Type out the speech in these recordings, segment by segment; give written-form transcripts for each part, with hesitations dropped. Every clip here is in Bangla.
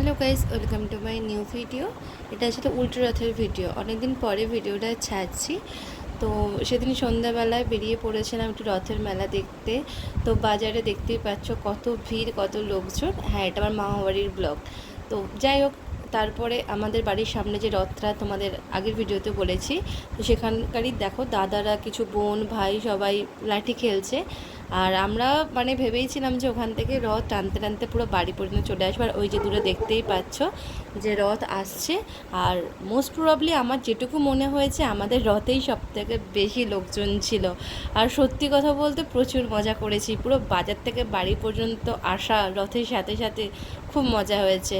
Hello guys, welcome to my new video. এটা আসলে উল্টো রথের ভিডিও। অনেকদিন পরে ভিডিওটা ছাড়ছি। তো সেদিন সন্ধ্যাবেলায় বেরিয়ে পড়েছিলাম একটু রথের মেলা দেখতে। তো বাজারে দেখতেই পাচ্ছ কত ভিড়, কত লোকজন। হ্যাঁ, এটা আমার মামাবাড়ির ব্লগ। তো যাই হোক, তারপরে আমাদের বাড়ির সামনে যে রথটা তোমাদের আগের ভিডিওতে বলেছি, তো সেখানকারই দেখো দাদারা, কিছু বোন ভাই সবাই লাঠি খেলছে। আর আমরা মানে ভেবেইছিলাম যে ওখান থেকে রথ টানতে টানতে পুরো বাড়ি পর্যন্ত চলে আসবে। আর ওই যে দূরে দেখতেই পাচ্ছ যে রথ আসছে। আর মোস্ট প্রবাবলি আমার যেটুকু মনে হয়েছে আমাদের রথেই সবথেকে বেশি লোকজন ছিল। আর সত্যি কথা বলতে প্রচুর মজা করেছি, পুরো বাজার থেকে বাড়ি পর্যন্ত আসা রথের সাথে সাথে খুব মজা হয়েছে।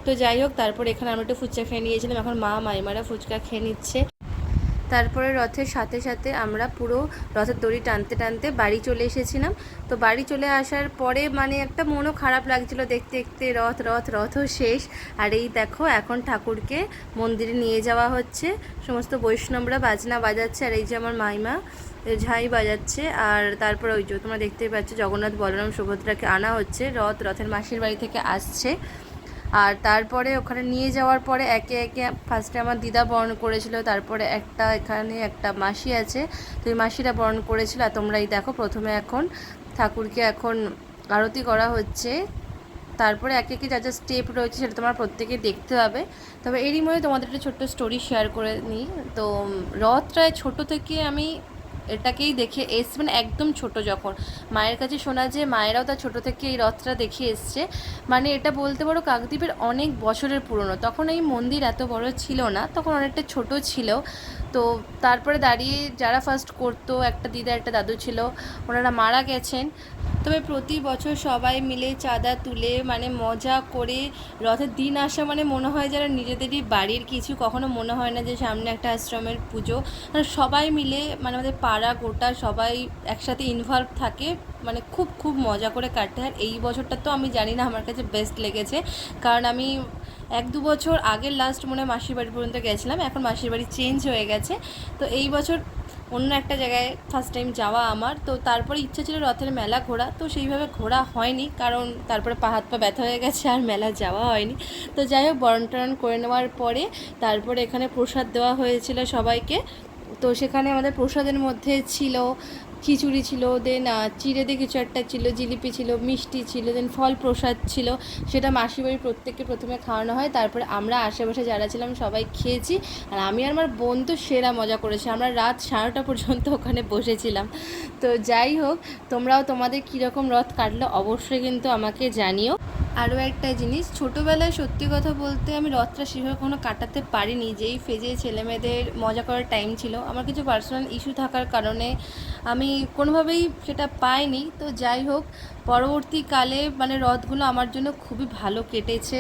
তো যাই হোক, তারপর এখানে আমরা একটু ফুচকা খেয়ে নিয়েছিলাম, এখন মা মাইমারা ফুচকা খেয়ে নিচ্ছে। তারপরে রথের সাথে সাথে আমরা পুরো রথের দড়ি টানতে টানতে বাড়ি চলে এসেছিলাম। তো বাড়ি চলে আসার পরে মানে একটা মনও খারাপ লাগছিল দেখতে দেখতে রথও শেষ। আর এই দেখো এখন ঠাকুরকে মন্দিরে নিয়ে যাওয়া হচ্ছে, সমস্ত বৈষ্ণবরা বাজনা বাজাচ্ছে, আর এই যে আমার মাইমা ঝাই বাজাচ্ছে। আর তারপর ওই যে তোমরা দেখতেই পাচ্ছ জগন্নাথ বলরাম সুভদ্রাকে আনা হচ্ছে, রথের মাসির বাড়ি থেকে আসছে। আর তারপরে ওখানে নিয়ে যাওয়ার পরে একে একে ফার্স্টে আমার দিদা বরণ করেছিল, তারপরে এখানে একটা মাসি আছে, তো এই মাসিরা বরণ করেছিল। আর তোমরাই দেখো প্রথমে এখন ঠাকুরকে এখন আরতি করা হচ্ছে, তারপরে একে একে যা যা স্টেপ রয়েছে সেটা তোমার প্রত্যেকেই দেখতে হবে। তবে এরই মধ্যে তোমাদের একটা ছোট্ট স্টোরি শেয়ার করে নিই। তো রথটায় ছোটো থেকে আমি এটাকেই দেখে এসছি, মানে একদম ছোট যখন মায়ের কাছে শোনা যে মায়েরাও তার ছোটো থেকে এই রথটা দেখে এসছে। মানে এটা বলতে পারো কাকদ্বীপের অনেক বছরের পুরনো, তখন এই মন্দির এত বড় ছিল না, তখন অনেকটা ছোট ছিল। তো তারপরে দাঁড়িয়ে যারা ফার্স্ট করতো, একটা দিদা একটা দাদু ছিল, ওনারা মারা গেছেন। তবে প্রতি বছর সবাই মিলে চাঁদা তুলে মানে মজা করে রথের দিন আসা মানে মনে হয় যারা নিজেদেরই বাড়ির কিছু, কখনো মনে হয় না যে সামনে একটা আশ্রমের পুজো। মানে সবাই মিলে মানে আমাদের পাড়া গোটা সবাই একসাথে ইনভলভ থাকে, মানে খুব খুব মজা করে কাটে। আর এই বছরটা তো আমি জানি না, আমার কাছে বেস্ট লেগেছে, কারণ আমি 1-2 বছর আগের লাস্ট মনে হয় মাসির বাড়ি পর্যন্ত গেছিলাম, এখন মাসির বাড়ি চেঞ্জ হয়ে গেছে। তো এই বছর অন্য একটা জায়গায় ফার্স্ট টাইম যাওয়া আমার। তো তারপরে ইচ্ছা ছিল রথের মেলা ঘোরা, তো সেইভাবে ঘোরা হয়নি, কারণ তারপরে হাত পা ব্যথা হয়ে গেছে, আর মেলা যাওয়া হয়নি। তো যাই হোক, বরণ টরণ করে নেওয়ার পরে তারপরে এখানে প্রসাদ দেওয়া হয়েছিল সবাইকে। তো সেখানে আমাদের প্রসাদের মধ্যে ছিল খিচুড়ি ছিল, দেন চিড়ে দিয়ে কিছু একটা ছিল, জিলিপি ছিল, মিষ্টি ছিল, দেন ফল প্রসাদ ছিল। সেটা মাসির বাড়ির প্রত্যেককে প্রথমে খাওয়ানো হয়, তারপরে আমরা আশেপাশে যারা ছিলাম সবাই খেয়েছি। আর আমি আর আমার বোন তো সেরা মজা করেছি, আমরা রাত 9:30 পর্যন্ত ওখানে বসেছিলাম। তো যাই হোক, তোমরাও তোমাদের কীরকম রথ কাটলো অবশ্যই কিন্তু আমাকে জানিও। আরও একটা জিনিস, ছোটোবেলায় সত্যি কথা বলতে আমি রথটা সেভাবে কখনো কাটাতে পারিনি, যেই ফেজে ছেলেমেয়েদের মজা করার টাইম ছিল, আমার কিছু পার্সোনাল ইস্যু থাকার কারণে আমি কোনোভাবেই সেটা পাইনি। তো যাই হোক, পরবর্তীকালে মানে রথগুলো আমার জন্য খুবই ভালো কেটেছে,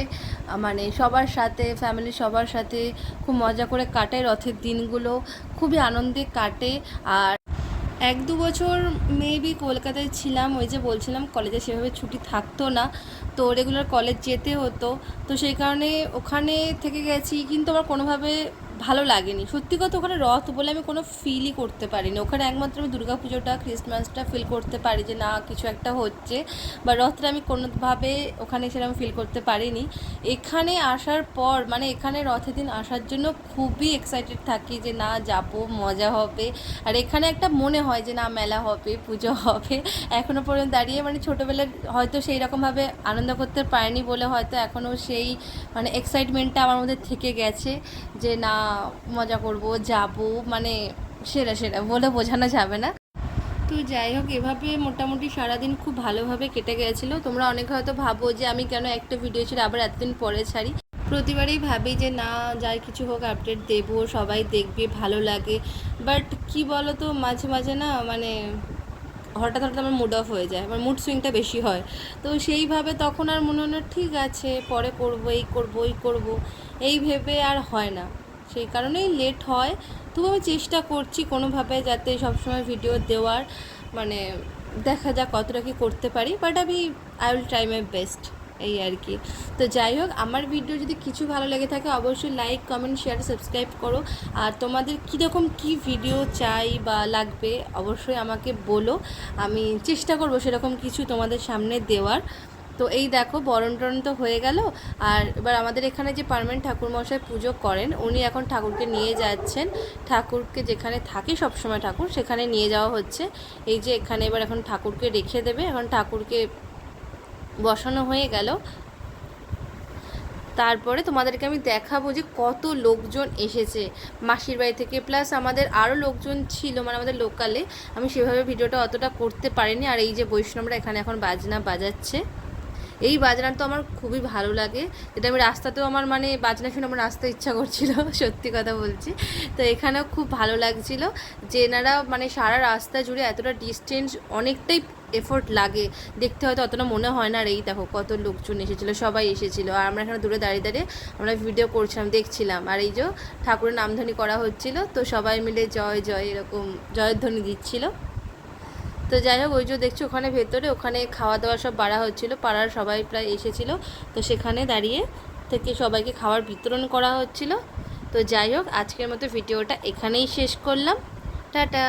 মানে সবার সাথে ফ্যামিলি সবার সাথে খুব মজা করে কাটায় রথের দিনগুলো, খুবই আনন্দে কাটে। আর 1-2 বছর মেবি কলকাতায় ছিলাম, ওই যে বলছিলাম কলেজে সেভাবে ছুটি থাকতো না, তো রেগুলার কলেজ যেতে হতো, তো সেই কারণে ওখানে থেকে গেছি, কিন্তু আমার কোনোভাবে ভালো লাগেনি সত্যি কথা। ওখানে রথ বলে আমি কোনো ফিলই করতে পারিনি, ওখানে একমাত্র আমি দুর্গা পুজোটা ক্রিসমাসটা ফিল করতে পারি যে না কিছু একটা হচ্ছে, বা রথটা আমি কোনোভাবে ওখানে সেরকম ফিল করতে পারিনি। এখানে আসার পর মানে এখানে রথের দিন আসার জন্য খুবই এক্সাইটেড থাকি যে না যাবো, মজা হবে। আর এখানে একটা মনে হয় যে না মেলা হবে, পুজো হবে। এখনও পর্যন্ত দাঁড়িয়ে মানে ছোটোবেলার হয়তো সেই রকমভাবে আনন্দ করতে পারিনি বলে হয়তো এখনও সেই মানে এক্সাইটমেন্টটা আমার মধ্যে থেকে গেছে যে না মজা করব, যাব, মানে সেরা সেরা বলে বোঝানো যাবে না। তো যাই হোক, এভাবে মোটামুটি সারাদিন খুব ভালোভাবে কেটে গেছিলো। তোমরা অনেকে হয়তো ভাবো যে আমি কেন একটা ভিডিও ছিল আবার এতদিন পরে ছাড়ি। প্রতিবারেই ভাবি যে না যাই কিছু হোক আপডেট দেবো, সবাই দেখবে, ভালো লাগে। বাট কি বলো তো, মাঝে মাঝে না মানে হঠাৎ হঠাৎ আমার মুড অফ হয়ে যায়, আমার মুড সুইংটা বেশি হয়। তো সেইভাবে তখন আর মনে হয় না ঠিক আছে পরে করবো, এই করবো ওই করবো, এই ভেবে আর হয় না, সেই কারণেই লেট হয়। তবু আমি চেষ্টা করছি কোনোভাবে যাতে সবসময় ভিডিও দেওয়ার, মানে দেখা যাক কতটা কি করতে পারি, বাট আমি I will try my best, এই আর কি। তো যাই হোক, আমার ভিডিও যদি কিছু ভালো লেগে থাকে অবশ্যই লাইক কমেন্ট শেয়ার সাবস্ক্রাইব করো। আর তোমাদের কীরকম কী ভিডিও চাই বা লাগবে অবশ্যই আমাকে বলো, আমি চেষ্টা করবো সেরকম কিছু তোমাদের সামনে দেওয়ার। তো এই দেখো বরণ টরণ তো হয়ে গেল। আর এবার আমাদের এখানে যে পার্মানেন্ট ঠাকুরমশাই পুজো করেন উনি এখন ঠাকুরকে নিয়ে যাচ্ছেন। ঠাকুরকে যেখানে থাকে সবসময় ঠাকুর সেখানে নিয়ে যাওয়া হচ্ছে। এই যে এখানে এবার এখন ঠাকুরকে রেখে দেবে। এখন ঠাকুরকে বসানো হয়ে গেল। তারপরে তোমাদেরকে আমি দেখাবো যে কত লোকজন এসেছে মাসির বাড়ি থেকে, প্লাস আমাদের আরও লোকজন ছিল, মানে আমাদের লোকালে। আমি সেভাবে ভিডিওটা অতটা করতে পারিনি। আর এই যে বৈষ্ণবরা এখানে এখন বাজনা বাজাচ্ছে, এই বাজনা তো আমার খুবই ভালো লাগে, যেটা আমি রাস্তাতেও আমার মানে বাজনা শুনে আমার আসতে ইচ্ছা করছিল, সত্যি কথা বলছি। তো এখানেও খুব ভালো লাগছিল যে এনারা মানে সারা রাস্তা জুড়ে এতটা ডিস্টেন্স, অনেকটাই এফোর্ট লাগে, দেখতে হয়তো অতটা মনে হয় না। আর এই দেখো কত লোকজন এসেছিলো, সবাই এসেছিলো। আর আমরা এখানে দূরে দাঁড়িয়ে দাঁড়িয়ে আমরা ভিডিও করছিলাম, দেখছিলাম। আর এই যে ঠাকুরের নামধ্বনি করা হচ্ছিল, তো সবাই মিলে জয় জয় এরকম জয়ধ্বনি দিচ্ছিল। তো যাই হোক, ওই যে দেখছি ওখানে ভেতরে ওখানে খাওয়া দাওয়া সব বাড়া হচ্ছিলো, পাড়ার সবাই প্রায় এসেছিলো। তো সেখানে দাঁড়িয়ে থেকে সবাইকে খাবার বিতরণ করা হচ্ছিল। তো যাই হোক, আজকের মতো ভিডিওটা এখানেই শেষ করলাম। টাটা।